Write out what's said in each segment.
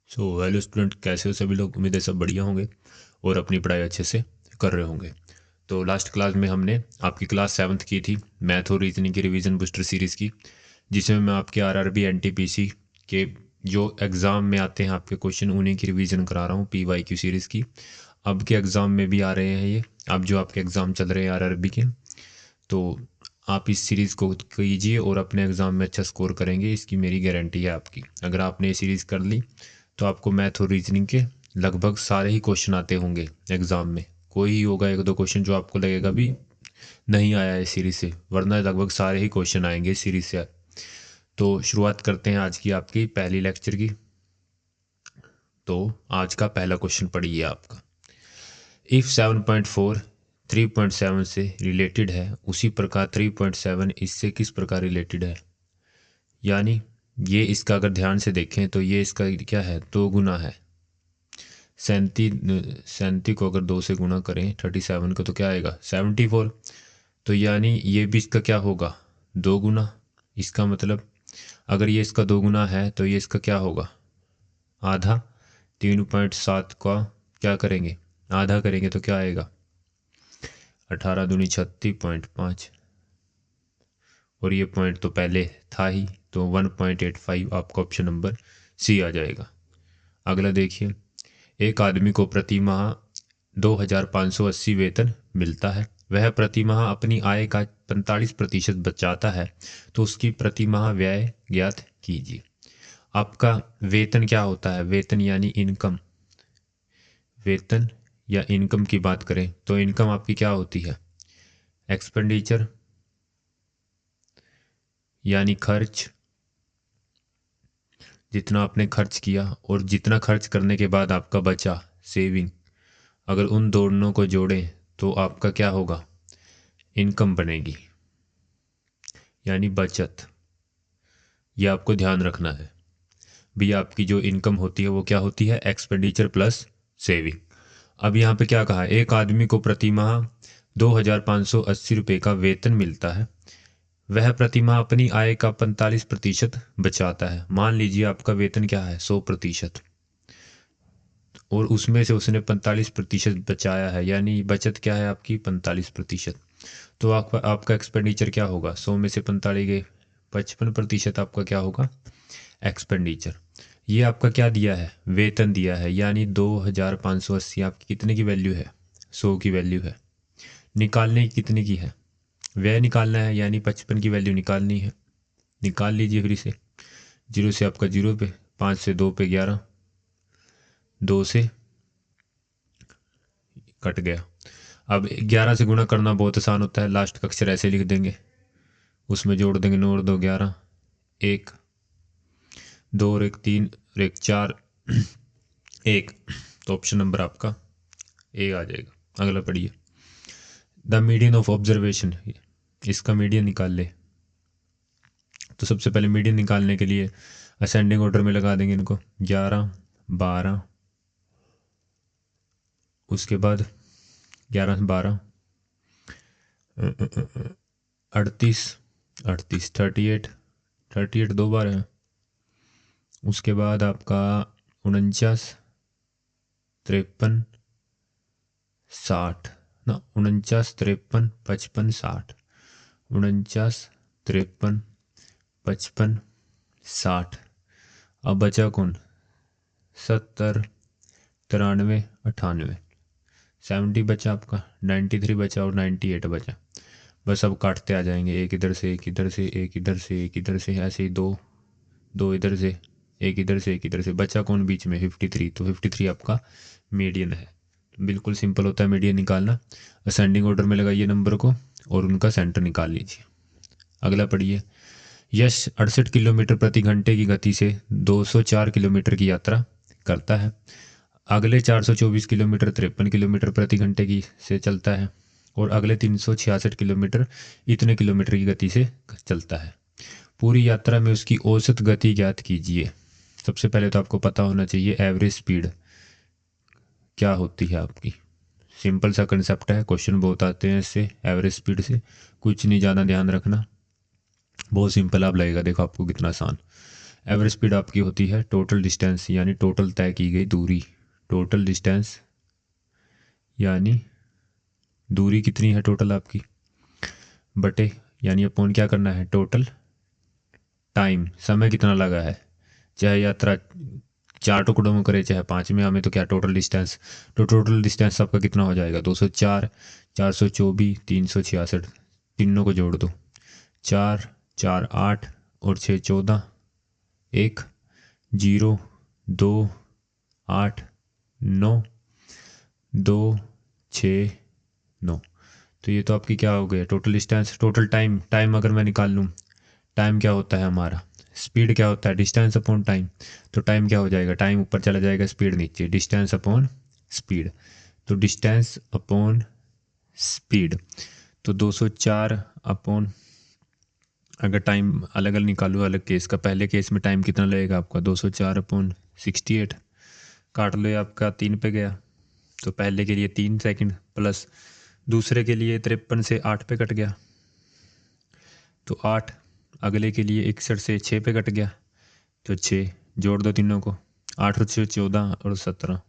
So hello student, कैसे हो सभी लोग। उम्मीद है सब बढ़िया होंगे और अपनी पढ़ाई अच्छे से कर रहे होंगे। तो लास्ट क्लास में हमने आपकी क्लास 7th की थी, मैथ और रीजनिंग की रिवीजन बूस्टर सीरीज़ की, जिसमें मैं आपके आरआरबी एनटीपीसी के जो एग्ज़ाम में आते हैं आपके क्वेश्चन, उन्हीं की रिवीजन करा रहा हूँ, पीवाईक्यू सीरीज़ की। अब के एग्ज़ाम में भी आ रहे हैं ये, अब जो आपके एग्ज़ाम चल रहे हैं आरआरबी के, तो आप इस सीरीज़ को कीजिए और अपने एग्ज़ाम में अच्छा स्कोर करेंगे, इसकी मेरी गारंटी है आपकी। अगर आपने ये सीरीज़ कर ली तो आपको मैथ और रीजनिंग के लगभग सारे ही क्वेश्चन आते होंगे एग्ज़ाम में। कोई ही होगा एक दो क्वेश्चन जो आपको लगेगा भी नहीं आया है सीरीज़ से, वरना लगभग सारे ही क्वेश्चन आएंगे इस सीरीज़ से। तो शुरुआत करते हैं आज की आपकी पहली लेक्चर की। तो आज का पहला क्वेश्चन पढ़िए आपका। इफ़ 7.4 3.7 से रिलेटेड है, उसी प्रकार 3.7 इससे किस प्रकार रिलेटेड है। यानी ये इसका अगर ध्यान से देखें तो ये इसका क्या है, 2 गुना है। 37 को अगर 2 से गुना करें 37 को तो क्या आएगा 74। तो यानी ये भी इसका क्या होगा, 2 गुना। इसका मतलब अगर ये इसका 2 गुना है तो ये इसका क्या होगा, आधा। 3.7 का क्या करेंगे, आधा करेंगे तो क्या आएगा 18 दूनी 36.5, और ये पॉइंट तो पहले था ही, तो 1.85 आपका ऑप्शन नंबर सी आ जाएगा। अगला देखिए, एक आदमी को प्रति माह 2580 वेतन मिलता है, वह प्रति माह अपनी आय का 45% बचाता है, तो उसकी प्रति माह व्यय ज्ञात कीजिए। आपका वेतन क्या होता है, वेतन यानी इनकम। वेतन या इनकम की बात करें तो इनकम आपकी क्या होती है, एक्सपेंडिचर यानी खर्च, जितना आपने खर्च किया और जितना खर्च करने के बाद आपका बचा, सेविंग। अगर उन दोनों को जोड़ें तो आपका क्या होगा, इनकम बनेगी, यानी बचत। ये आपको ध्यान रखना है भी, आपकी जो इनकम होती है वो क्या होती है, एक्सपेंडिचर प्लस सेविंग। अब यहाँ पे क्या कहा, एक आदमी को प्रति माह 2580 रुपये का वेतन मिलता है, वह प्रति माह अपनी आय का 45% बचाता है। मान लीजिए आपका वेतन क्या है 100%, और उसमें से उसने 45% बचाया है, यानी बचत क्या है आपकी 45%। तो आपका एक्सपेंडिचर क्या होगा, 100 में से 45 गए, 55% आपका क्या होगा एक्सपेंडिचर। ये आपका क्या दिया है, वेतन दिया है, यानी 2580 आपकी कितने की वैल्यू है, 100 की वैल्यू है। निकालने की कितने की है, व्यय निकालना है, यानी 55 की वैल्यू निकालनी है। निकाल लीजिए फिर इसे, 0 से आपका 0 पे, 5 से 2 पे 11, 2 से कट गया। अब 11 से गुणा करना बहुत आसान होता है, लास्ट का अक्षर ऐसे लिख देंगे, उसमें जोड़ देंगे 9 और 2 11, 1 2 और 1 3 और 1 4 1, तो ऑप्शन नंबर आपका ए आ जाएगा। अगला पढ़िए, द मीडियन ऑफ ऑब्जर्वेशन, इसका मीडियन निकाल ले। तो सबसे पहले मीडियन निकालने के लिए असेंडिंग ऑर्डर में लगा देंगे इनको, 11 12, उसके बाद 11 12 38 38 38 38 2 बार है। उसके बाद आपका 49 53 60 ना, 49 53 55 60, 49 53 55 60। अब बचा कौन, 70 93 98, 70 बचा आपका, 93 बचा और 98 बचा। बस अब काटते आ जाएंगे, एक इधर से एक इधर से एक इधर से एक इधर से, ऐसे ही दो दो इधर से एक इधर से एक इधर से, बचा कौन बीच में 53। तो 53 आपका मीडियन है। बिल्कुल सिंपल होता है मीडियन निकालना। असेंडिंग ऑर्डर में लगाइए नंबर को और उनका सेंटर निकाल लीजिए। अगला पढ़िए, यश 68 किलोमीटर प्रति घंटे की गति से 204 किलोमीटर की यात्रा करता है। अगले 424 किलोमीटर 53 किलोमीटर प्रति घंटे की से चलता है, और अगले 366 किलोमीटर इतने किलोमीटर की गति से चलता है। पूरी यात्रा में उसकी औसत गति ज्ञात कीजिए। सबसे पहले तो आपको पता होना चाहिए एवरेज स्पीड क्या होती है आपकी। सिंपल सा कंसेप्ट है, क्वेश्चन बहुत आते हैं इससे, एवरेज स्पीड से। कुछ नहीं ज़्यादा ध्यान रखना, बहुत सिंपल आप लगेगा, देखो आपको कितना आसान। एवरेज स्पीड आपकी होती है टोटल डिस्टेंस यानी टोटल तय की गई दूरी, टोटल डिस्टेंस यानी दूरी कितनी है टोटल आपकी, बटे यानी अपॉन क्या करना है टोटल टाइम, समय कितना लगा है, चाहे यात्रा 4 टुकड़ों में करे चाहे 5 में, हमें तो क्या टोटल डिस्टेंस, तो टोटल डिस्टेंस आपका कितना हो जाएगा 204, 424, 366, तीनों को जोड़ दो, 4 4 8 और 6 14, 1 0 2 8 9 2 6 9। तो ये तो आपकी क्या हो गया total distance. Total time, time अगर मैं निकाल लूँ, टाइम क्या होता है हमारा, स्पीड क्या होता है डिस्टेंस अपॉन टाइम, तो टाइम क्या हो जाएगा, टाइम ऊपर चला जाएगा स्पीड नीचे, डिस्टेंस अपॉन स्पीड, तो डिस्टेंस अपॉन स्पीड, तो 204 अपॉन, अगर टाइम अलग अलग निकालूँ अलग केस का, पहले केस में टाइम कितना लगेगा आपका 204 अपॉन 68, काट लो, ये आपका 3 पे गया, तो पहले के लिए 3 सेकंड प्लस दूसरे के लिए 53 से 8 पे कट गया, तो 8, अगले के लिए 61 से 6 पे कट गया, तो 6, जोड़ दो तीनों को, 8 और 6 14 और 17,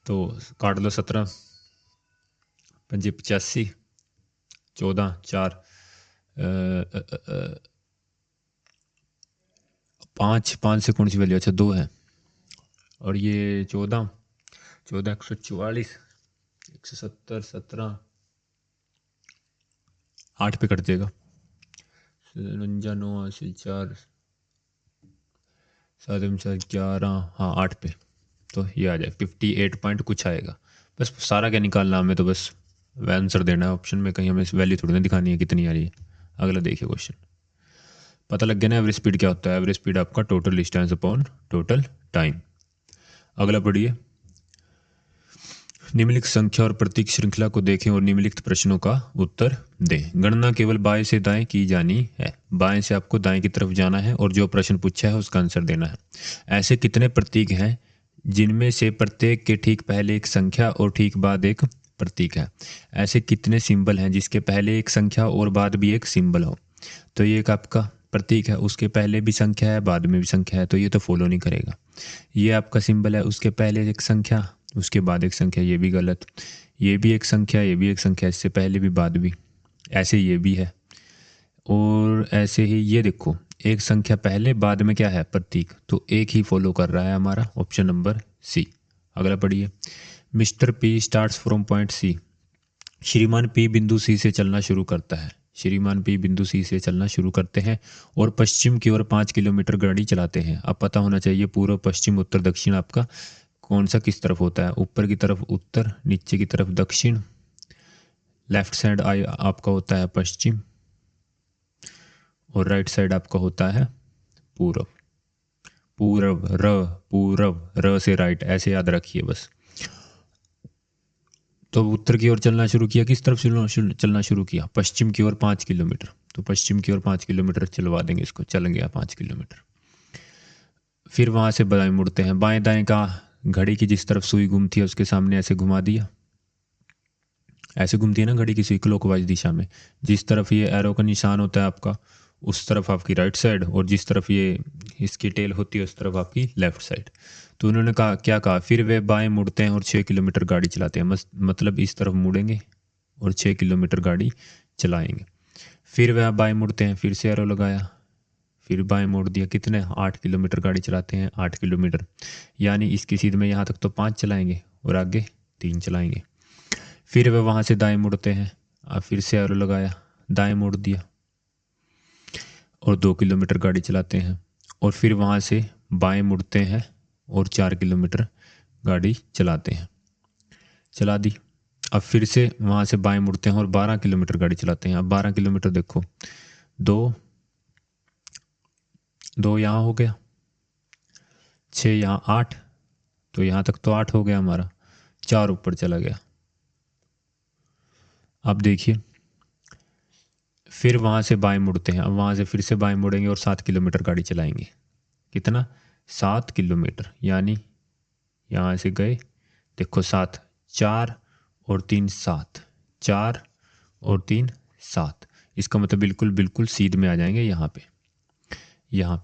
तो काट लो 17 पंजे 85, 14 4 5 5 से कौन सी वैल्यू, अच्छा 2 है, और ये 14 14 144 170 17 8 पे कट जाएगा, 59 9 80 4 7 4 11, हाँ 8 पे, तो ये आ जाए 58 पॉइंट कुछ आएगा। बस सारा क्या निकालना, हमें तो बस आंसर देना है ऑप्शन में, कहीं हमें वैल्यू थोड़ी ना दिखानी है कितनी आ रही है। अगला देखिए क्वेश्चन, पता लग गया ना एवरेज स्पीड क्या होता है, एवरेज स्पीड आपका total distance upon total time. अगला पढ़िए, निम्नलिखित संख्या और प्रतीक श्रृंखला को देखें और निम्नलिखित प्रश्नों का उत्तर दें। गणना केवल बाएं से दाएं की जानी है, बाएं से आपको दाएं की तरफ जाना है और जो प्रश्न पूछा है उसका आंसर देना है। ऐसे कितने प्रतीक हैं जिनमें से प्रत्येक के ठीक पहले एक संख्या और ठीक बाद एक प्रतीक है। ऐसे कितने सिंबल हैं जिसके पहले एक संख्या और बाद भी एक सिंबल हो। तो ये एक आपका प्रतीक है, उसके पहले भी संख्या है बाद में भी संख्या है, तो ये तो फॉलो नहीं करेगा। ये आपका सिंबल है, उसके पहले एक संख्या उसके बाद एक संख्या, ये भी गलत। ये भी एक संख्या ये भी एक संख्या, इससे पहले भी बाद भी, ऐसे ये भी है। और ऐसे ही ये देखो, एक संख्या पहले बाद में क्या है प्रतीक, तो एक ही फॉलो कर रहा है हमारा ऑप्शन नंबर सी। अगला पढ़िए, mister P starts from point C. श्रीमान पी बिंदु सी से चलना शुरू करता है। श्रीमान पी बिंदु सी से चलना शुरू करते हैं और पश्चिम की ओर 5 किलोमीटर गाड़ी चलाते हैं। अब पता होना चाहिए पूर्व पश्चिम उत्तर दक्षिण आपका कौन सा किस तरफ होता है, ऊपर की तरफ उत्तर, नीचे की तरफ दक्षिण, लेफ्ट साइड आपका होता है पश्चिम और राइट साइड आपका होता है पूर्व। पूर्व र, पूर्व र से राइट, ऐसे याद रखिए बस। तो उत्तर की ओर चलना शुरू किया, किस तरफ चलना शुरू किया, पश्चिम की ओर 5 किलोमीटर, तो पश्चिम की ओर 5 किलोमीटर चलवा देंगे इसको, चल गया 5 किलोमीटर। फिर वहाँ से बाएं मुड़ते हैं, बाएं दाएं का घड़ी की जिस तरफ सुई घूमती है उसके सामने ऐसे घुमा दिया, ऐसे घूमती है ना घड़ी की सुई क्लॉकवाइज दिशा में, जिस तरफ ये एरो का निशान होता है आपका उस तरफ आपकी राइट साइड, और जिस तरफ ये इसकी टेल होती है उस तरफ आपकी लेफ्ट साइड। तो उन्होंने कहा, क्या कहा, फिर वे बाएं मुड़ते हैं और 6 किलोमीटर गाड़ी चलाते हैं, मतलब इस तरफ मुड़ेंगे और 6 किलोमीटर गाड़ी चलाएंगे। फिर वह बाएं मुड़ते हैं, फिर से एरो लगाया, फिर बाएं मोड़ दिया, कितने 8 किलोमीटर गाड़ी चलाते हैं, 8 किलोमीटर, यानी इसकी सीध में यहाँ तक तो 5 चलाएंगे और आगे 3 चलाएंगे। फिर वह वहाँ से दाएं मुड़ते हैं, अब फिर से एरो लगाया, दाएं मोड़ दिया और 2 किलोमीटर गाड़ी चलाते हैं, और फिर वहाँ से बाएं मुड़ते हैं और 4 किलोमीटर गाड़ी चलाते हैं, चला दी। अब फिर से वहाँ से बाएं मुड़ते हैं और 12 किलोमीटर गाड़ी चलाते हैं। अब 12 किलोमीटर देखो, दो दो यहाँ हो गया, 6 यहाँ 8, तो यहाँ तक तो 8 हो गया हमारा, 4 ऊपर चला गया। अब देखिए फिर वहाँ से बाएं मुड़ते हैं, अब वहाँ से फिर से बाएं मुड़ेंगे और 7 किलोमीटर गाड़ी चलाएंगे, कितना 7 किलोमीटर, यानी यहाँ से गए देखो 7, 4 और 3 7, 4 और 3 7, इसका मतलब बिल्कुल बिल्कुल सीध में आ जाएंगे यहाँ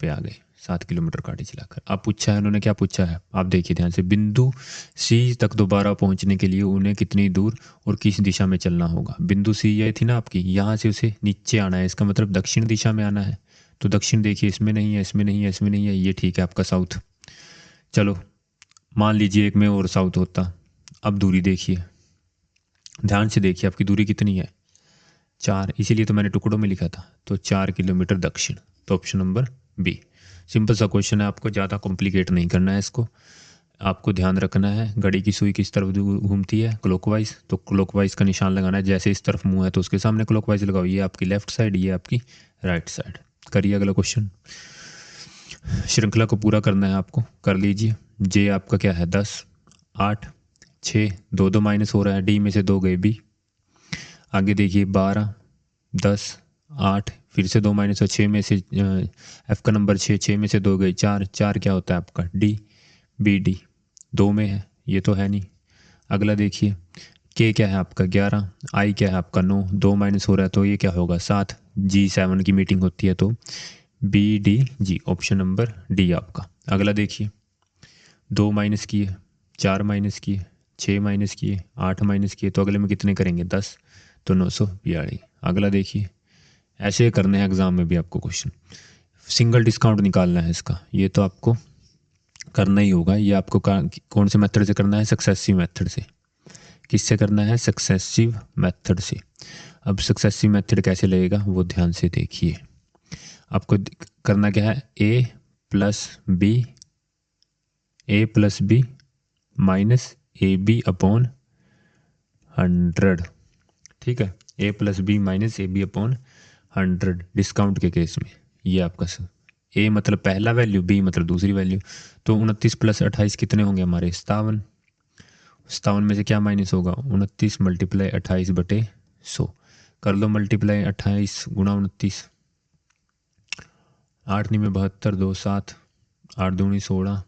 पे आ गए 7 किलोमीटर काटी चलाकर। अब पूछा है उन्होंने, क्या पूछा है आप देखिए ध्यान से, बिंदु सी तक दोबारा पहुंचने के लिए उन्हें कितनी दूर और किस दिशा में चलना होगा। बिंदु सी ये थी ना आपकी, यहाँ से उसे नीचे आना है, इसका मतलब दक्षिण दिशा में आना है। तो दक्षिण देखिए, इसमें नहीं है, इसमें नहीं है, इसमें नहीं है, ये ठीक है आपका साउथ। चलो मान लीजिए एक में और साउथ होता। अब दूरी देखिए, ध्यान से देखिए आपकी दूरी कितनी है, 4, इसीलिए तो मैंने टुकड़ों में लिखा था। तो 4 किलोमीटर दक्षिण, तो ऑप्शन नंबर बी। सिंपल सा क्वेश्चन है, आपको ज़्यादा कॉम्प्लिकेट नहीं करना है इसको। आपको ध्यान रखना है घड़ी की सुई किस तरफ घूमती है, क्लॉकवाइज, तो क्लॉकवाइज का निशान लगाना है। जैसे इस तरफ मुंह है तो उसके सामने क्लॉकवाइज लगाओ, ये आपकी लेफ्ट साइड, ये आपकी राइट साइड। करिए अगला क्वेश्चन। श्रृंखला को पूरा करना है आपको, कर लीजिए। जे आपका क्या है 10, 8, 6, 2 2 माइनस हो रहा है, डी में से 2 गए बी। आगे देखिए 12, 10, 8, फिर से 2 माइनस हो, 6 में से एफ का नंबर 6, 6 में से 2 गए 4, 4 क्या होता है आपका डी, बी डी 2 में है, ये तो है नहीं। अगला देखिए के क्या है आपका 11, आई क्या है आपका 9, 2 माइनस हो रहा है तो ये क्या होगा 7, जी 7 की मीटिंग होती है तो B D G, option number D आपका। अगला देखिए 2 माइनस किए, 4 माइनस किए, 6 माइनस किए, 8 माइनस किए, तो अगले में कितने करेंगे 10, तो 942। अगला देखिए, ऐसे करने हैं एग्जाम में भी आपको क्वेश्चन। सिंगल डिस्काउंट निकालना है इसका, ये तो आपको करना ही होगा। ये आपको कौन से मेथड से करना है, सक्सेसिव मेथड से। किससे करना है, सक्सेसिव मेथड से। अब सक्सेसिव मेथड कैसे लगेगा वो ध्यान से देखिए। आपको करना क्या है, A plus B minus A B upon 100, ठीक है। A plus B minus A B upon 100 discount के केस में। ये आपका ए मतलब पहला वैल्यू, बी मतलब दूसरी वैल्यू। तो 29 प्लस 28 कितने होंगे हमारे 57। 57 में से क्या माइनस होगा, 29 मल्टीप्लाई 28 बटे 100। कर लो मल्टीप्लाई 28 गुणा 29, 8 9 72, 2 7, 8 दूनी 16,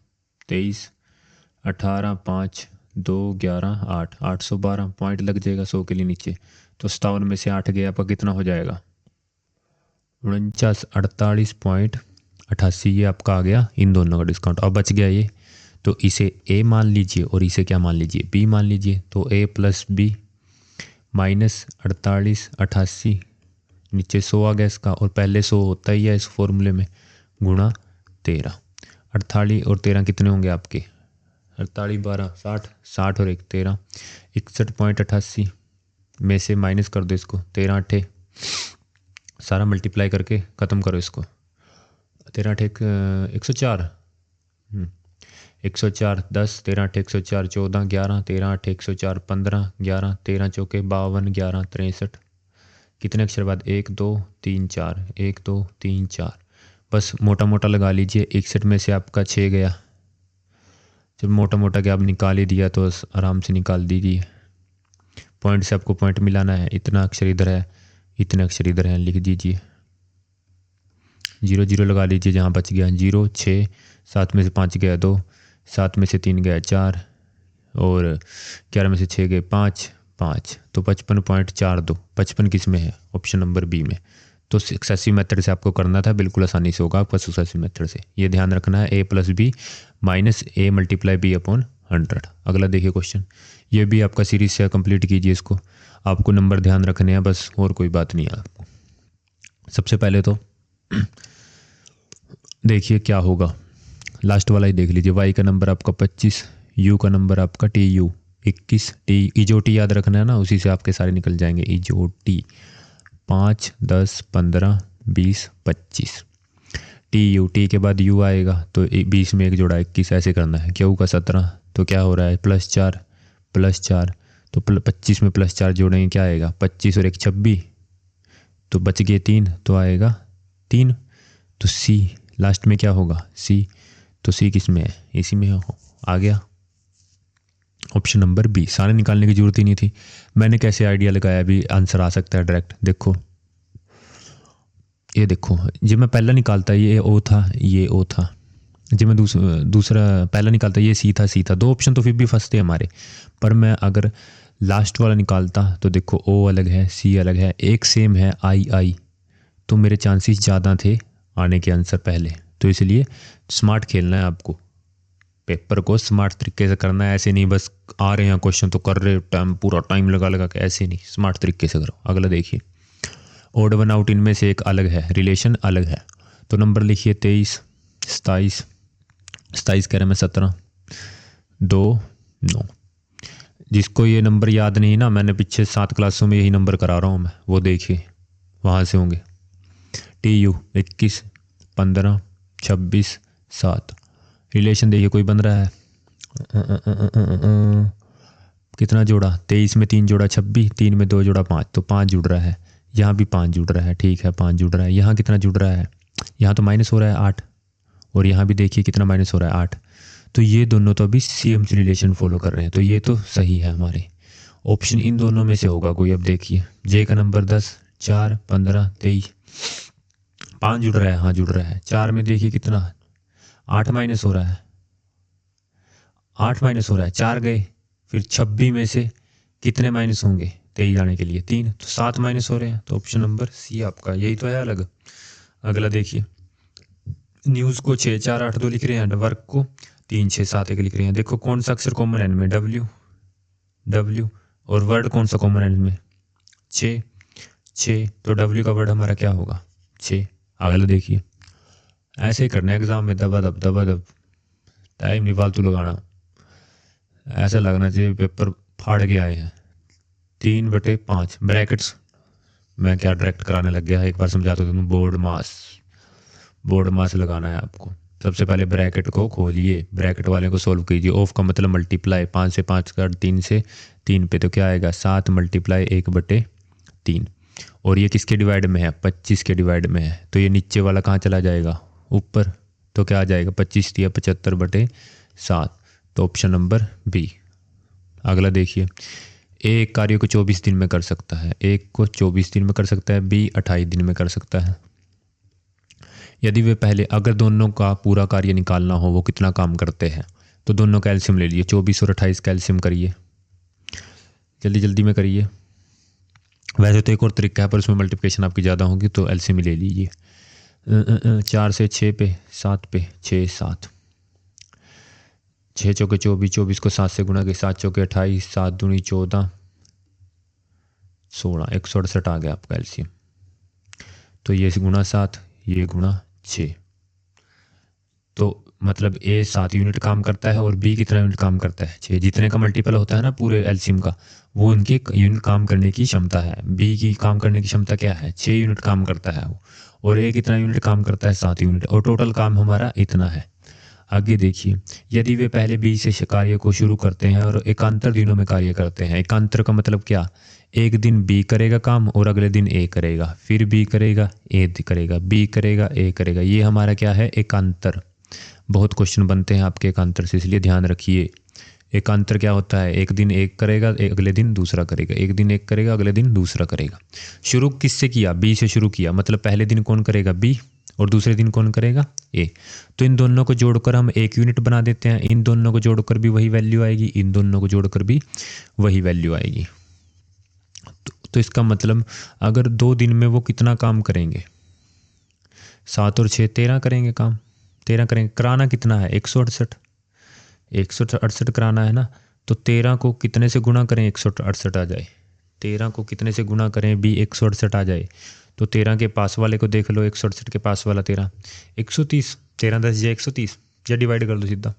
23, 18, 5, 2 11, 8, 812 पॉइंट लग जाएगा 100 के लिए नीचे। तो 57 में से 8 गया आपका कितना हो जाएगा 49, 48.88, ये आपका आ गया इन दोनों का डिस्काउंट। अब बच गया ये, तो इसे ए मान लीजिए और इसे क्या मान लीजिए, बी मान लीजिए। तो ए प्लस बी माइनस 48, 88, नीचे 100 आ गया इसका, और पहले 100 होता ही है इस फॉर्मूले में, गुणा 13। 48 और 13 कितने होंगे आपके, 48 12 60, 60 और 1 13, 61.88 में से माइनस कर दो इसको, 13 8 सारा मल्टीप्लाई करके ख़त्म करो इसको। 13 8 104, 104 10, 13 8 104, 14 11, 13 8 104, 15 11, 13 चौके 52, 11 63। कितने अक्षर बाद 1 2 3 4, 1 2 3 4, बस मोटा मोटा लगा लीजिए। 61 में से आपका 6 गया, जब मोटा मोटा क्या आप निकाल ही दिया तो आराम से निकाल दीजिए। पॉइंट से आपको पॉइंट मिलाना है, इतना अक्षर इधर है, इतने अक्षर इधर हैं, लिख दीजिए। 0 0 लगा लीजिए जहाँ बच गया 0 6, 7 में से 5 गया 2, 7 में से 3 गया 4, और 11 में से 6 गए 5 5, तो 55.42। 55 किस में है, ऑप्शन नंबर बी में। तो सक्सेसिव मेथड से आपको करना था, बिल्कुल आसानी से होगा आपका सक्सेसिव मेथड से। ये ध्यान रखना है, A plus B minus A multiply B upon 100। अगला देखिए क्वेश्चन, ये भी आपका सीरीज से कंप्लीट कीजिए इसको। आपको नंबर ध्यान रखने हैं बस, और कोई बात नहीं है आपको। सबसे पहले तो देखिए क्या होगा, लास्ट वाला ही देख लीजिए। वाई का नंबर आपका 25, यू का नंबर आपका टी यू 21, टी इजोटी याद रखना है ना, उसी से आपके सारे निकल जाएंगे। इजोटी 5 10 15 20 25, टी यू, टी के बाद यू आएगा तो 20 में एक जोड़ा 21, ऐसे करना है। क्यू का 17, तो क्या हो रहा है +4 +4, तो 25 में +4 जोड़ेंगे क्या आएगा 25 और 1 26, तो बच गए 3, तो आएगा 3। तो सी लास्ट में क्या होगा सी, तो सी किस में है, इसी में हो, आ गया ऑप्शन नंबर बी। सारे निकालने की जरूरत ही नहीं थी, मैंने कैसे आइडिया लगाया, भी आंसर आ सकता है डायरेक्ट। देखो ये देखो, जब मैं पहला निकालता ये ओ था, ये ओ था, जी मैं दूसरा पहला निकालता, ये सी था, दो ऑप्शन तो फिर भी फंसते हमारे। पर मैं अगर लास्ट वाला निकालता तो देखो ओ अलग है, सी अलग है, एक सेम है आई, तो मेरे चांसेस ज़्यादा थे आने के आंसर पहले। तो इसलिए स्मार्ट खेलना है आपको, पेपर को स्मार्ट तरीके से करना है। ऐसे नहीं बस आ रहे हैं क्वेश्चन तो कर रहे टाइम, पूरा टाइम लगा के, ऐसे नहीं, स्मार्ट तरीके से करो। अगला देखिए, ओड वन आउट इनमें से एक अलग है, रिलेशन अलग है। तो नंबर लिखिए 23, 27, 27 कह रहे हैं मैं 17, 2, 9। जिसको ये नंबर याद नहीं ना, मैंने पीछे 7 क्लासों में यही नंबर करा रहा हूँ मैं, वो देखिए वहाँ से होंगे। TU 21, 15, 26, 7। रिलेशन देखिए कोई बन रहा है, कितना जोड़ा, 23 में 3 जोड़ा 26, 3 में 2 जोड़ा 5, तो 5 जुड़ रहा है। यहाँ भी 5 जुड़ रहा है, ठीक है 5 जुड़ रहा है। यहाँ कितना जुड़ रहा है, यहाँ तो माइनस हो रहा है 8, और यहाँ भी देखिए कितना माइनस हो रहा है 8। तो ये दोनों तो अभी सेम रिलेशन फॉलो कर रहे हैं, तो ये तो सही है हमारे। ऑप्शन इन दोनों में से होगा कोई। अब देखिए जे का नंबर 10, 4, 15, 23, 5 जुड़ रहा है, हाँ जुड़ रहा है। 4 में देखिए कितना 8 माइनस हो रहा है, 8 माइनस हो रहा है, 4 गए। फिर 26 में से कितने माइनस होंगे 23 आने के लिए, 3, तो 7 माइनस हो रहे हैं। तो ऑप्शन नंबर सी आपका यही तो है अलग। अगला देखिए, न्यूज़ को 6, 4, 8, 2 लिख रहे हैं, वर्क को 3, 6, 7, 1 लिख रहे हैं। देखो कौन सा अक्षर कॉमन है इनमें, डब्ल्यू, और वर्ड कौन सा कॉमन है इनमें, 6, तो डब्ल्यू का वर्ड हमारा क्या होगा, 6। अगला देखिए, ऐसे ही करना है एग्जाम में, दबा दब, टाइम नहीं फालतू लगाना। ऐसा लगना चाहिए पेपर फाड़ के आए हैं। 3/5 ब्रैकेट्स, मैं क्या डायरेक्ट कराने लग गया, एक बार समझा तो तुम। बोर्ड मास लगाना है आपको। सबसे पहले ब्रैकेट को खोलिए, ब्रैकेट वाले को सोल्व कीजिए। ऑफ का मतलब मल्टीप्लाई, 5 से 5 कर, 3 से 3 पे, तो क्या आएगा 7 × 1/3। और ये किसके डिवाइड में है, 25 के डिवाइड में है। तो ये नीचे वाला कहाँ चला जाएगा, ऊपर, तो क्या आ जाएगा 25 या 75/7। तो ऑप्शन नंबर बी। अगला देखिए, एक कार्य को 24 दिन में कर सकता है, एक को 24 दिन में कर सकता है, बी 28 दिन में कर सकता है। यदि वे पहले, अगर दोनों का पूरा कार्य निकालना हो वो कितना काम करते हैं, तो दोनों का एलसीएम ले लीजिए। 24 और 28 का एलसीएम करिए, जल्दी में करिए। वैसे तो एक और तरीका है पर उसमें मल्टीप्लिकेशन आपकी ज़्यादा होगी, तो एलसीएम ले लीजिए। 4 से 6 पे, 7 पे, 6, 7, 6 चौके 24, 24 को 7 से गुणा के, 7 चौके 28, 7 दूनी 14, 16, 168 आ गया आपका एलसीएम। तो ये गुणा 7, ये गुणा 6, तो मतलब ए 7 यूनिट काम करता है और बी कितना यूनिट काम करता है, 6। जितने का मल्टीपल होता है ना पूरे एलसीएम का, वो उनकी यूनिट काम करने की क्षमता है। बी की काम करने की क्षमता क्या है, 6 यूनिट काम करता है वो, और ए कितना यूनिट काम करता है, 7 यूनिट, और टोटल काम हमारा इतना है। आगे देखिए, यदि वे पहले बी से कार्य को शुरू करते हैं और एकांतर दिनों में कार्य करते हैं। एकांतर का मतलब क्या, एक दिन बी करेगा काम और अगले दिन ए करेगा, फिर बी करेगा, ए करेगा, बी करेगा, ए करेगा। ये हमारा क्या है, एकांतर। बहुत क्वेश्चन बनते हैं आपके एकांतर से, इसलिए ध्यान रखिए। एकांतर क्या होता है, एक दिन एक करेगा, अगले दिन दूसरा करेगा, एक दिन एक करेगा, अगले दिन दूसरा करेगा। शुरू किससे किया, बी से शुरू किया, मतलब पहले दिन कौन करेगा, बी, और दूसरे दिन कौन करेगा, ए। तो इन दोनों को जोड़कर हम एक यूनिट बना देते हैं। इन दोनों को जोड़कर भी वही वैल्यू आएगी, इन दोनों को जोड़कर भी वही वैल्यू आएगी। तो इसका मतलब अगर 2 दिन में वो कितना काम करेंगे, 7 और 6 13 करेंगे काम, 13 करेंगे। कराना कितना है, 168 कराना है ना। तो 13 को कितने से गुणा करें, 168 आ जाए। 13 को कितने से गुणा करें, भी 168 आ जाए। तो 13 के पास वाले को देख लो, 168 के पास वाला 13, 130, 13 10 या 130, या डिवाइड कर दो सीधा।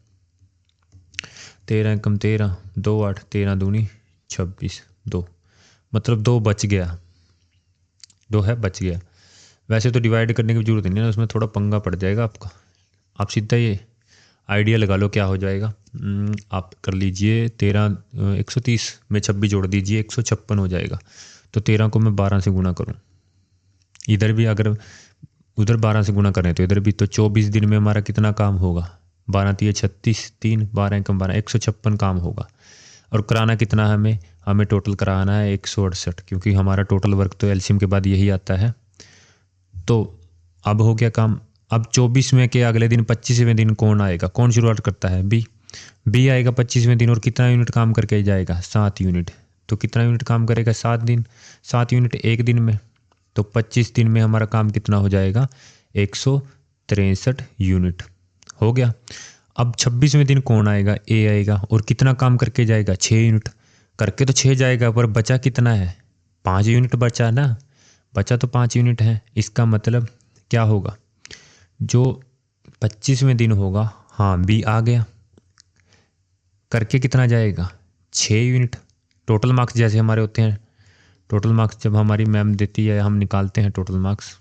13 कम 13, 2 8, 13 दूनी 26, 2, मतलब 2 बच गया, 2 है बच गया। वैसे तो डिवाइड करने की जरूरत नहीं है, उसमें थोड़ा पंगा पड़ जाएगा आपका। आप सीधा ये आइडिया लगा लो क्या हो जाएगा। आप कर लीजिए 13, 130 में 26 जोड़ दीजिए, 156 हो जाएगा। तो 13 को मैं 12 से गुणा करूँ, इधर भी अगर उधर 12 से गुणा करें तो इधर भी, तो 24 दिन में हमारा कितना काम होगा, 12 3 36, 3 12 कम 12, 156 काम होगा। और कराना कितना है, हमें टोटल कराना है 168, क्योंकि हमारा टोटल वर्क तो एलसीएम के बाद यही आता है। तो अब हो गया काम अब 24वें के अगले दिन 25वें दिन कौन आएगा, कौन शुरुआत करता है, बी आएगा 25वें दिन और कितना यूनिट काम करके जाएगा, 7 यूनिट। तो कितना यूनिट काम करेगा, 7 दिन, 7 यूनिट एक दिन में, तो 25 दिन में हमारा काम कितना हो जाएगा, 163 यूनिट हो गया। अब 26वें दिन कौन आएगा, ए आएगा और कितना काम करके जाएगा, 6 यूनिट करके तो 6 जाएगा, पर बचा कितना है, 5 यूनिट बचा ना, बचा तो 5 यूनिट है। इसका मतलब क्या होगा, जो 25वें दिन होगा, हाँ बी आ गया, करके कितना जाएगा, 6 यूनिट। टोटल मार्क्स जैसे हमारे होते हैं, टोटल मार्क्स जब हमारी मैम देती है हम निकालते हैं टोटल मार्क्स।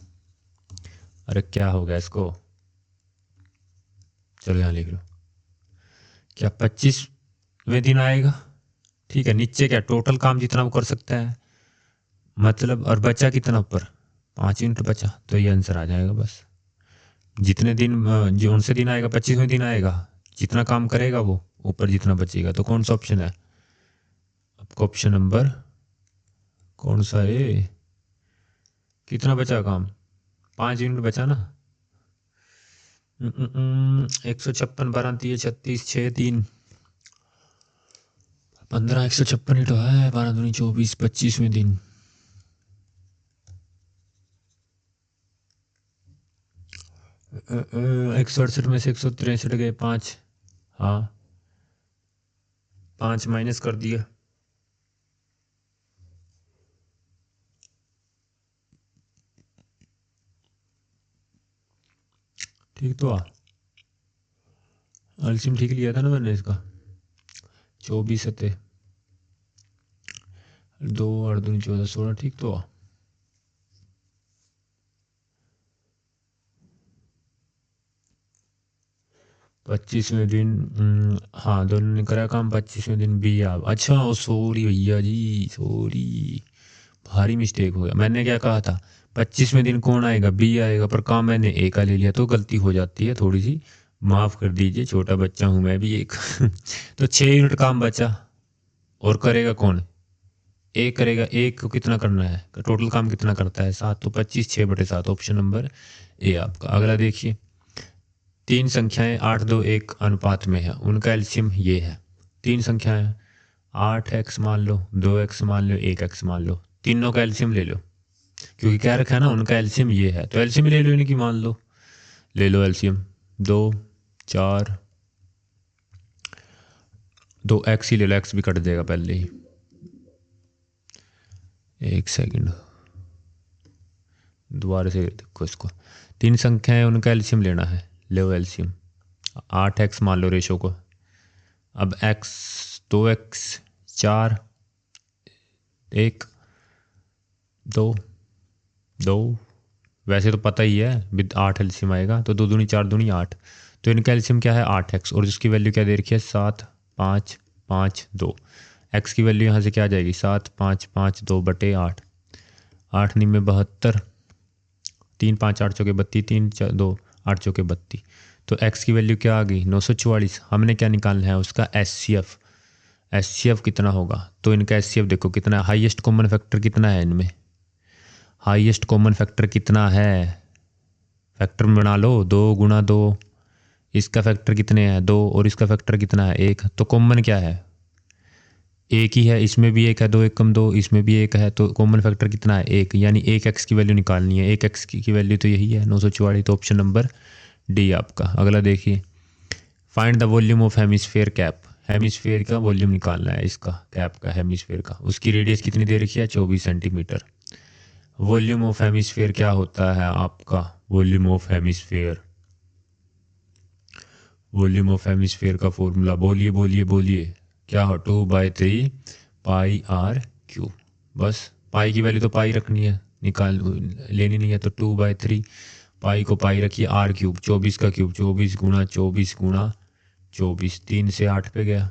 अरे क्या हो गया इसको, चलो यहाँ लिख लो, क्या 25वें दिन आएगा, ठीक है। नीचे क्या टोटल काम जितना वो कर सकता है, मतलब, और बचा कितना ऊपर, 5 यूनिट बचा, तो ये आंसर आ जाएगा बस। जितने दिन जो उनसे दिन आएगा 25वें दिन आएगा, जितना काम करेगा वो ऊपर जितना बचेगा। तो कौन सा ऑप्शन है आपका, ऑप्शन नंबर कौन सा है, कितना बचा काम, 5 यूनिट बचा ना। 156 12 3 36 6 3 15 156 ही तो है, 12 दूनी 24 25वें दिन। एक सौ 68 में से 163 गए 5, हाँ 5 माइनस कर दिया, ठीक तो एलसीएम ठीक लिया था ना मैंने इसका, 24 सत्ते 2 8 दूनी 14 16, ठीक तो 25वें दिन, हाँ दोनों ने करा काम, 25वें दिन बी आ, अच्छा ओ सॉरी भैया जी सॉरी, भारी मिस्टेक हो गया। मैंने क्या कहा था 25वें दिन कौन आएगा, बी आएगा, पर काम मैंने ए का ले लिया, तो गलती हो जाती है थोड़ी सी, माफ़ कर दीजिए, छोटा बच्चा हूँ मैं भी एक तो 6 यूनिट काम बचा, और करेगा कौन, ए करेगा, ए को कितना करना है, टोटल काम कितना करता है 7, तो 25 6/7, ऑप्शन नंबर ए आपका। अगला देखिए, 3 संख्याएं 8 2 1 अनुपात में है, उनका एलसीएम ये है। 3 संख्याएं 8x मान लो, 2x मान लो, 1x मान लो, तीनों का एलसीएम ले लो, क्योंकि क्या रखा है ना, उनका एलसीएम ये है, तो एलसीएम ले लो इनकी, मान लो, ले लो एलसीएम, 2 4 2x ही ले लो, x भी कट देगा पहले ही, एक सेकंड दोबारा से देखो इसको। 3 संख्याएं उनका एलसीएम लेना है, लो एलसीएम, 8x मान लो रेशो को, अब x 2x 4 1 2 2, वैसे तो पता ही है विद 8 एलसीएम आएगा, तो 2 दूनी 4 दूनी 8, तो इनका एलसीएम क्या है 8x, और जिसकी वैल्यू क्या दे रखी है 7 5 5 2, x की वैल्यू यहाँ से क्या आ जाएगी 7 5 5 2/8, 8 9 72, 3 5 8 चौके 32, 3 2 8 चौके 32, तो x की वैल्यू क्या आ गई 944। हमने क्या निकालना है उसका एचसीएफ कितना होगा, तो इनका एचसीएफ देखो कितना, हाईएस्ट कॉमन फैक्टर कितना है इनमें, हाईएस्ट कॉमन फैक्टर कितना है, फैक्टर बना लो, 2 गुणा 2, इसका फैक्टर कितने हैं 2, और इसका फैक्टर कितना है 1, तो कॉमन क्या है एक ही है, इसमें भी 1 है, 2 1 कम 2, इसमें भी 1 है, तो कॉमन फैक्टर कितना है 1, यानी 1x की वैल्यू निकालनी है, 1x की वैल्यू तो यही है 944, तो ऑप्शन नंबर डी आपका। अगला देखिए, find the volume of hemisphere cap, hemisphere का वॉल्यूम निकालना है इसका, कैप का हेमिस्फेयर का, उसकी रेडियस कितनी दे रखी है 24 सेंटीमीटर। वॉल्यूम ऑफ हेमिस्फेयर क्या होता है आपका, volume of hemisphere, volume of hemisphere का फॉर्मूला बोलिए बोलिए बोलिए, क्या हो 2/3 पाई आर क्यूब, बस पाई की वैल्यू तो पाई रखनी है, निकाल लेनी नहीं है, तो 2/3 पाई को पाई रखिए, आर क्यूब 24 का क्यूब, 24 गुणा 24 गुणा 24, 3 से 8 पे गया,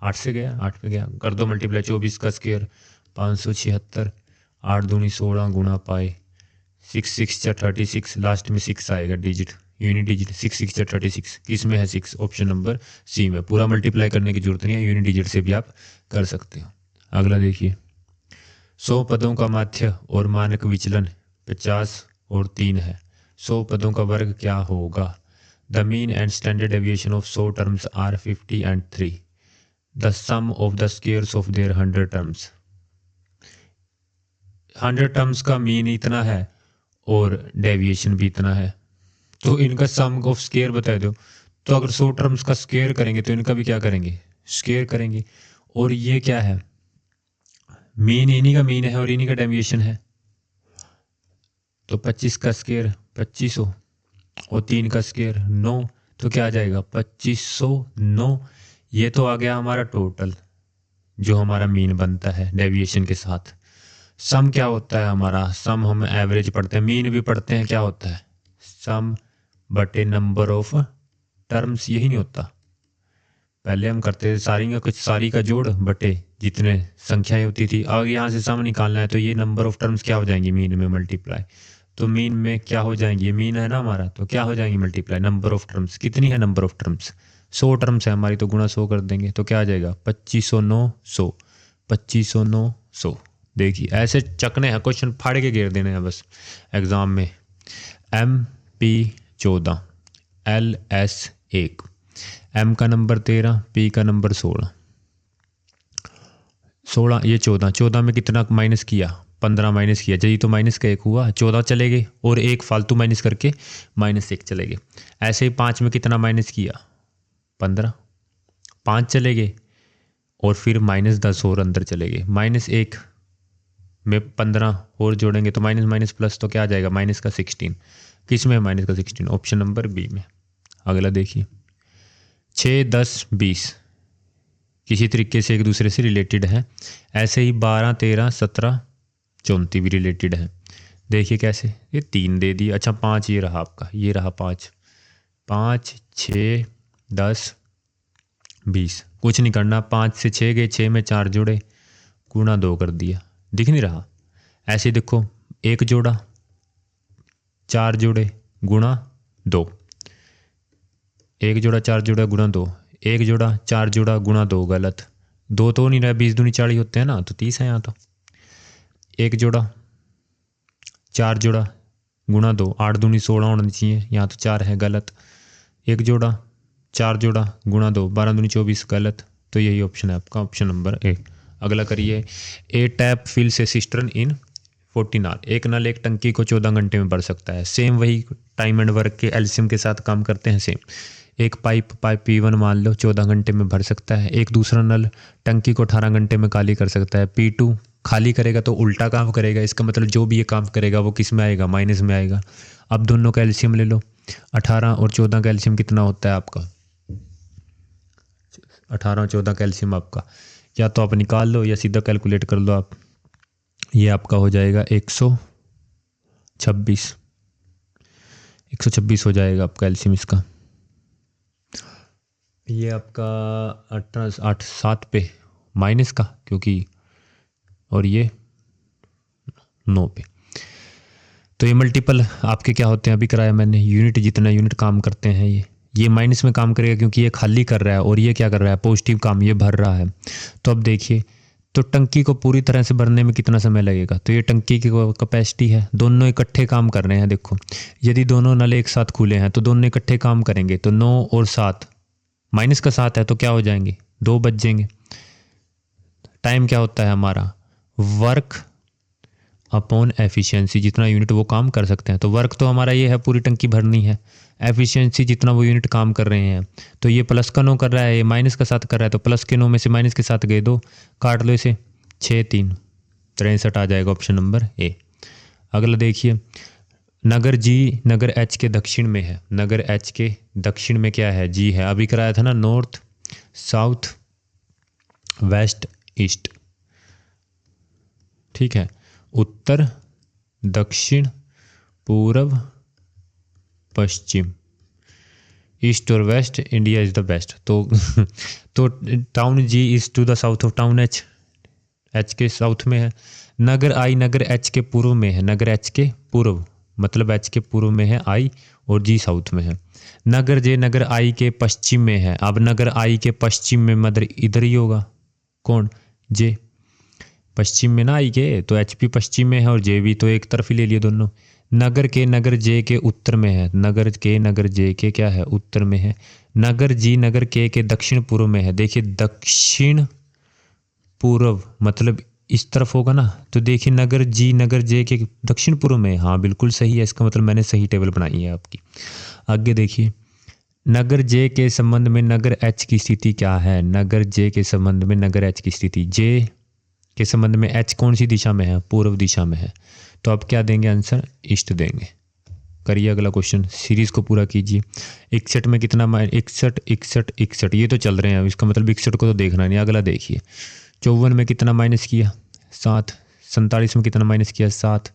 8 से गया 8 पे गया, कर दो मल्टीप्लाई, 24 का स्क्वायर 576, 8 दूनी 16 गुणा पाई, 6 6 36, लास्ट में 6 आएगा डिजिट, यूनिट डिजिट, 6 6 36, किस में है 6, ऑप्शन नंबर सी में। पूरा मल्टीप्लाई करने की जरूरत नहीं है, यूनिट डिजिट से भी आप कर सकते हो। अगला देखिए, 100 पदों का माध्य और मानक विचलन 50 और 3 है, 100 पदों का वर्ग क्या होगा? The mean and standard deviation of 100 terms are 50 and 3. The sum of the squares of their 100 terms. 100 terms का मीन इतना है और डेविएशन भी इतना है, तो इनका सम ऑफ स्क्वायर बता दो। तो अगर 100 टर्म्स का स्क्वायर करेंगे तो इनका भी क्या करेंगे? स्क्वायर करेंगे। और ये क्या है? मीन इन्हीं का मीन है और इन्हीं का डेविएशन है। तो 25 का स्क्वायर 2500 और 3 का स्क्वायर 9, तो क्या आ जाएगा? 2509। ये तो आ गया हमारा टोटल जो हमारा मीन बनता है डेविएशन के साथ। सम क्या होता है हमारा? सम हम एवरेज पढ़ते हैं, मीन भी पढ़ते हैं। क्या होता है? सम बटे नंबर ऑफ टर्म्स, यही नहीं होता? पहले हम करते थे सारी का जोड़ बटे जितने संख्याएं होती थी। अब यहाँ से सम निकालना है तो ये नंबर ऑफ टर्म्स क्या हो जाएंगी? मीन में मल्टीप्लाई। तो मीन में क्या हो जाएंगी? ये मीन है ना हमारा, तो क्या हो जाएंगी? Multiply number of terms. कितनी है नंबर ऑफ टर्म्स? 100 टर्म्स है हमारी, तो गुणा 100 कर देंगे तो क्या आ जाएगा? 2509 100, 2509 100। देखिए ऐसे चकने हैं, क्वेश्चन फाड़ के घेर देने हैं बस एग्जाम में। MP 14, LS 1, M का नंबर 13, P का नंबर 16। 16 ये 14 में कितना माइनस किया? 15 माइनस किया, यही तो माइनस का 1 हुआ। 14 चले गए और एक फालतू माइनस करके -1 चले गए। ऐसे ही 5 में कितना माइनस किया? 15, 5 चले गए और फिर -10 और अंदर चले गए। -1 में 15 और जोड़ेंगे तो माइनस माइनस प्लस, तो क्या आ जाएगा? माइनस का 16। किस में? माइनस का 16, ऑप्शन नंबर बी में। अगला देखिए 6, 10, 20 किसी तरीके से एक दूसरे से रिलेटेड है। ऐसे ही 12, 13, 17, 34 भी रिलेटेड है। देखिए कैसे, ये 3 दे दिए। अच्छा 5 ये रहा आपका, ये रहा 5, 5, 6, 10, 20। कुछ नहीं करना, 5 से 6 गए, 6 में 4 जोड़े, गुणा 2 कर दिया। दिख नहीं रहा? ऐसे देखो, 1 जोड़ा, 4 जोड़े, गुणा 2, 1 जोड़ा 4 जोड़ा गुणा 2, 1 जोड़ा 4 जोड़ा गुणा 2, गलत। 2 तो नहीं रहा, 20 दूनी 40 होते हैं ना, तो 30 है यहाँ तो। 1 जोड़ा 4 जोड़ा गुणा 2, 8 दूनी 16 होना चाहिए, यहाँ तो 4 है, गलत। 1 जोड़ा 4 जोड़ा गुणा 2, 12 दूनी 24, गलत। तो यही ऑप्शन है आपका, ऑप्शन नंबर ए। अगला करिए, a tap fills a cistern in 14 hour. एक नल एक टंकी को 14 घंटे में भर सकता है। सेम वही टाइम एंड वर्क के एलसीएम के साथ काम करते हैं। सेम एक पाइप P1 मान लो 14 घंटे में भर सकता है। एक दूसरा नल टंकी को 18 घंटे में खाली कर सकता है। P2 खाली करेगा तो उल्टा काम करेगा। इसका मतलब जो भी ये काम करेगा वो किस में आएगा? माइनस में आएगा। अब दोनों का एलसीएम ले लो, 18 और 14 का एलसीएम कितना होता है आपका? 18 और 14 का एलसीएम आपका या तो आप निकाल लो या सीधा कैलकुलेट कर लो आप। ये आपका हो जाएगा 126 हो जाएगा आपका एलसीएम इसका। ये आपका 8 7 पे माइनस का, क्योंकि और ये 9 पे। तो ये मल्टीपल आपके क्या होते हैं? अभी कराया मैंने, यूनिट जितना यूनिट काम करते हैं ये माइनस में काम करेगा क्योंकि ये खाली कर रहा है और ये क्या कर रहा है? पॉजिटिव काम, ये भर रहा है। तो अब देखिए, तो टंकी को पूरी तरह से भरने में कितना समय लगेगा? तो ये टंकी की कैपेसिटी है, दोनों इकट्ठे काम कर रहे हैं। देखो यदि दोनों नल एक साथ खुले हैं तो दोनों इकट्ठे काम करेंगे, तो 9 और 7 माइनस का 7 है तो क्या हो जाएंगे? 2 बच जाएंगे। टाइम क्या होता है हमारा? वर्क अपॉन एफिशिएंसी, जितना यूनिट वो काम कर सकते हैं। तो वर्क तो हमारा ये है, पूरी टंकी भरनी है। एफिशिएंसी जितना वो यूनिट काम कर रहे हैं, तो ये प्लस का 9 कर रहा है, ये माइनस का 7 कर रहा है, तो प्लस के 9 में से माइनस के 7 गए 2, काट लो इसे, 6 3 63 आ जाएगा, ऑप्शन नंबर ए। अगला देखिए, नगर जी नगर एच के दक्षिण में है। नगर एच के दक्षिण में क्या है? जी है। अभी कराया था ना, नॉर्थ साउथ वेस्ट ईस्ट, ठीक है। उत्तर दक्षिण पूर्व पश्चिम, ईस्ट और west, India is the best. तो town G is to the south of town H, H के साउथ में है। नगर आई नगर एच के पूर्व में है। नगर एच के पूर्व मतलब एच के पूर्व में है आई, और जी साउथ में है। नगर जे नगर आई के पश्चिम में है। अब नगर आई के पश्चिम में मदर इधर ही होगा, कौन? जे पश्चिम में ना आई के, तो एच पी पश्चिम में है और जे भी, तो एक तरफ ही ले लिए दोनों। नगर जे के उत्तर में है, नगर जे के क्या है, उत्तर में है। नगर के दक्षिण पूर्व में है। देखिए दक्षिण पूर्व मतलब इस तरफ होगा ना, तो देखिए नगर जे के दक्षिण पूर्व में, हाँ बिल्कुल सही है, इसका मतलब मैंने सही टेबल बनाई है आपकी। आगे देखिए, नगर जे के संबंध में नगर एच की स्थिति क्या है। नगर जे के संबंध में नगर एच की स्थिति, जे के संबंध में एच कौन सी दिशा में है, पूर्व दिशा में है, तो आप क्या देंगे आंसर, ईस्ट देंगे। करिए अगला क्वेश्चन, सीरीज को पूरा कीजिए। 61 में कितना 61 61 61 ये तो चल रहे हैं, इसका मतलब 61 को तो देखना नहीं। अगला देखिए, 54 में कितना माइनस किया, 7। 47 में कितना माइनस किया, 7।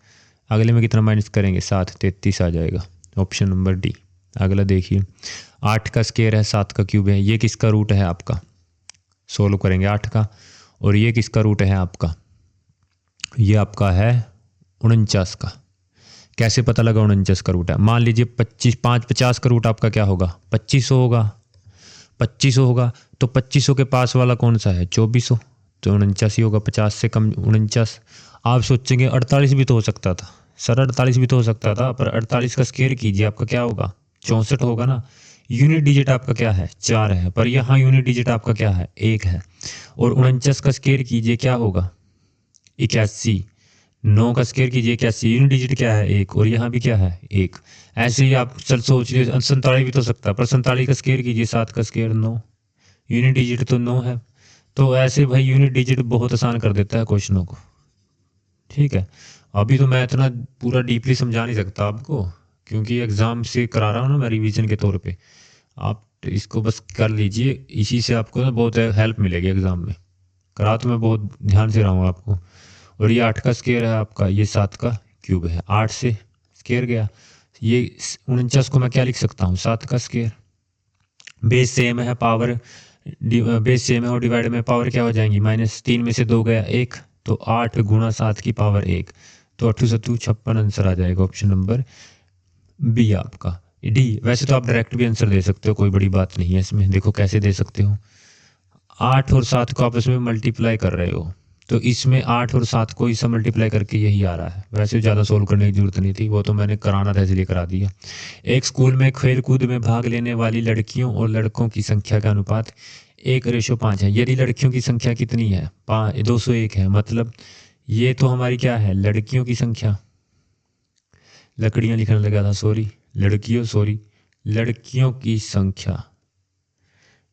अगले में कितना माइनस करेंगे, 7, 33 आ जाएगा, ऑप्शन नंबर डी। अगला देखिए, 8 का स्क्वायर है, 7 का क्यूब है, ये किसका रूट है आपका, सोल्व करेंगे 8 का। और ये किसका रूट है आपका, ये आपका है 49 का। कैसे पता लगा 49 का रूट है, मान लीजिए 50 का रूट आपका क्या होगा, 2500 होगा। 2500 होगा तो 2500 के पास वाला कौन सा है, 2400, तो 49 ही होगा, 50 से कम 49। आप सोचेंगे 48 भी तो हो सकता था सर, 48 भी तो हो सकता था, पर 48 का स्क्वायर कीजिए आपका क्या होगा, 64 होगा ना। यूनिट डिजिट आपका क्या है, 4 है, पर यहाँ यूनिट डिजिट आपका क्या है, 1 है। और 49 का स्क्वायर कीजिए क्या होगा, 81। 9 का स्क्वायर कीजिए 81, यूनिट डिजिट क्या है, 1, और यहाँ भी क्या है, 1। ऐसे ही आप चल सोच लीजिए 47 भी तो सकता है, पर 47 का स्क्वायर कीजिए, 7 का स्क्वायर 9, यूनिट डिजिट तो 9 है। तो ऐसे भाई यूनिट डिजिट बहुत आसान कर देता है क्वेश्चनों को, ठीक है। अभी तो मैं इतना पूरा डीपली समझा नहीं सकता आपको, क्योंकि एग्जाम से करा रहा हूँ ना मैं रिवीजन के तौर पे। आप इसको बस कर लीजिए, इसी से आपको ना बहुत हेल्प मिलेगी एग्जाम में। करा तो मैं बहुत ध्यान से रहा हूँ आपको। और ये 8 का स्क्वायर है आपका, ये 7 का क्यूब है, 8 से स्क्वायर गया। ये 49 को मैं क्या लिख सकता हूँ, 7 का स्क्वायर। बेस सेम है, पावर बेस सेम है और डिवाइड में पावर क्या हो जाएंगी, -3 में से 2 गया 1, तो 8 गुणा 7 की पावर 1, तो 8 7 56 आंसर आ जाएगा, ऑप्शन नंबर बी आपका। डी, वैसे तो आप डायरेक्ट भी आंसर दे सकते हो, कोई बड़ी बात नहीं है इसमें। देखो कैसे दे सकते हो, 8 और 7 को आपस में मल्टीप्लाई कर रहे हो, तो इसमें 8 और 7 को इससे मल्टीप्लाई करके यही आ रहा है। वैसे ज़्यादा सोल्व करने की जरूरत नहीं थी, वो तो मैंने कराना था इसलिए करा दिया। एक स्कूल में खेल कूद में भाग लेने वाली लड़कियों और लड़कों की संख्या का अनुपात 1:5 है। यदि लड़कियों की संख्या कितनी है, 201 है, मतलब ये तो हमारी क्या है, लड़कियों की संख्या, लकड़ियाँ लिखने लगा था, सॉरी लड़कियों की संख्या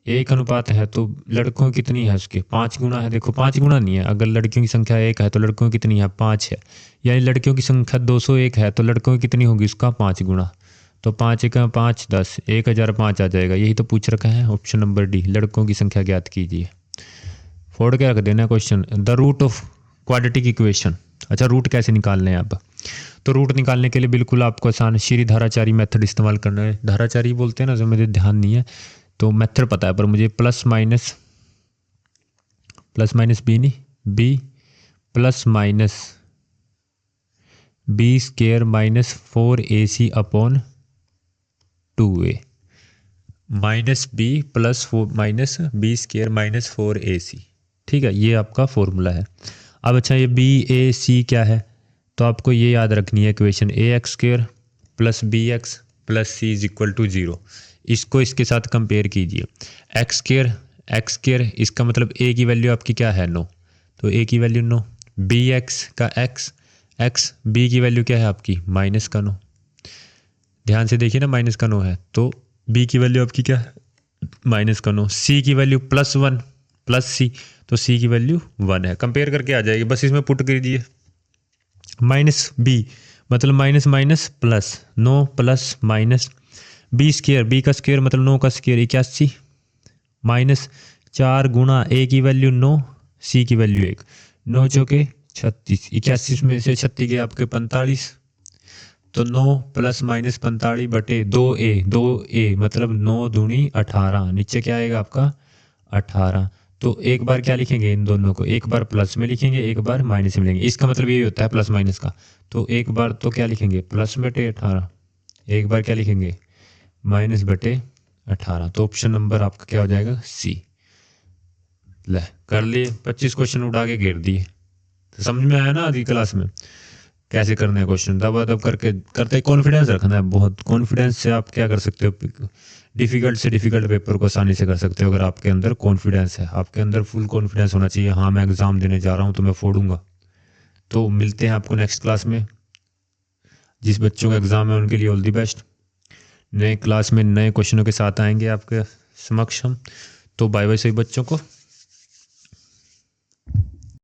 1 अनुपात है, तो लड़कों की कितनी है, उसके 5 गुना है। देखो 5 गुना नहीं है, अगर लड़कियों की संख्या 1 है तो लड़कों की कितनी है, 5 है। यानी लड़कियों की संख्या 201 है तो लड़कों की कितनी होगी, उसका 5 गुना। तो 5 1 5 10, 1005 आ जाएगा। यही तो पूछ रखा है, ऑप्शन नंबर डी, लड़कों की संख्या ज्ञात कीजिए। फोड़ के रख देना question, the root of quadratic equation. अच्छा, रूट कैसे निकालने हैं अब, तो रूट निकालने के लिए बिल्कुल आपको आसान श्री धाराचारी मेथड इस्तेमाल करना है। धाराचारी बोलते हैं ना, जो मुझे ध्यान नहीं है तो मेथड पता है, पर मुझे प्लस माइनस बी नहीं, B plus minus B square minus 4ac upon 2a, minus B plus minus B square minus 4ac, ठीक है, ये आपका फॉर्मूला है। अब अच्छा, ये बी ए सी क्या है, तो आपको ये याद रखनी है equation, A X square plus B X plus C is equal to 0। इसको इसके साथ कंपेयर कीजिए, एक्स स्क्वेयर इसका मतलब ए की वैल्यू आपकी क्या है, 9, तो ए की वैल्यू 9, बी एक्स का एक्स बी की वैल्यू क्या है आपकी, माइनस का 9, ध्यान से देखिए ना, माइनस का 9 है, तो बी की वैल्यू आपकी क्या है, माइनस का 9, सी की वैल्यू +1 प्लस सी, तो सी की वैल्यू 1 है, कंपेयर करके आ जाएगी। बस इसमें पुट कीजिए माइनस बी, मतलब minus minus plus, 9 plus minus B square, B का स्क्वेयर मतलब 9 का स्क्वेयर 81, माइनस 4 गुणा ए की वैल्यू 9, सी की वैल्यू 1, 9 चौके 36, 81 में से 36 गए आपके 45, तो 9 प्लस माइनस 45 बटे 2a मतलब 9 दूनी 18, नीचे क्या आएगा आपका 18। तो एक बार क्या लिखेंगे, इन दोनों को एक बार प्लस में लिखेंगे, एक बार माइनस में लिखेंगे, इसका मतलब ये होता है प्लस माइनस का। तो एक बार तो क्या लिखेंगे, प्लस बटे 18, एक बार क्या लिखेंगे, माइनस बटे 18। तो ऑप्शन नंबर आपका क्या हो जाएगा, सी। ले कर लिए, 25 क्वेश्चन उठा के घेर दिए, तो समझ में आया ना आधी क्लास में। कैसे करने हैं क्वेश्चन, दबा दब करके करते कॉन्फिडेंस रखना है बहुत। कॉन्फिडेंस से आप क्या कर सकते हो, डिफ़िकल्ट से डिफ़िकल्ट पेपर को आसानी से कर सकते हो अगर आपके अंदर कॉन्फिडेंस है। आपके अंदर फुल कॉन्फिडेंस होना चाहिए, हाँ मैं एग्ज़ाम देने जा रहा हूँ तो मैं फोड़ूंगा। तो मिलते हैं आपको नेक्स्ट क्लास में। जिस बच्चों का एग्ज़ाम है उनके लिए ऑल दी बेस्ट। नए क्लास में नए क्वेश्चनों के साथ आएंगे आपके समक्ष हम। तो बाय बाय सभी बच्चों को।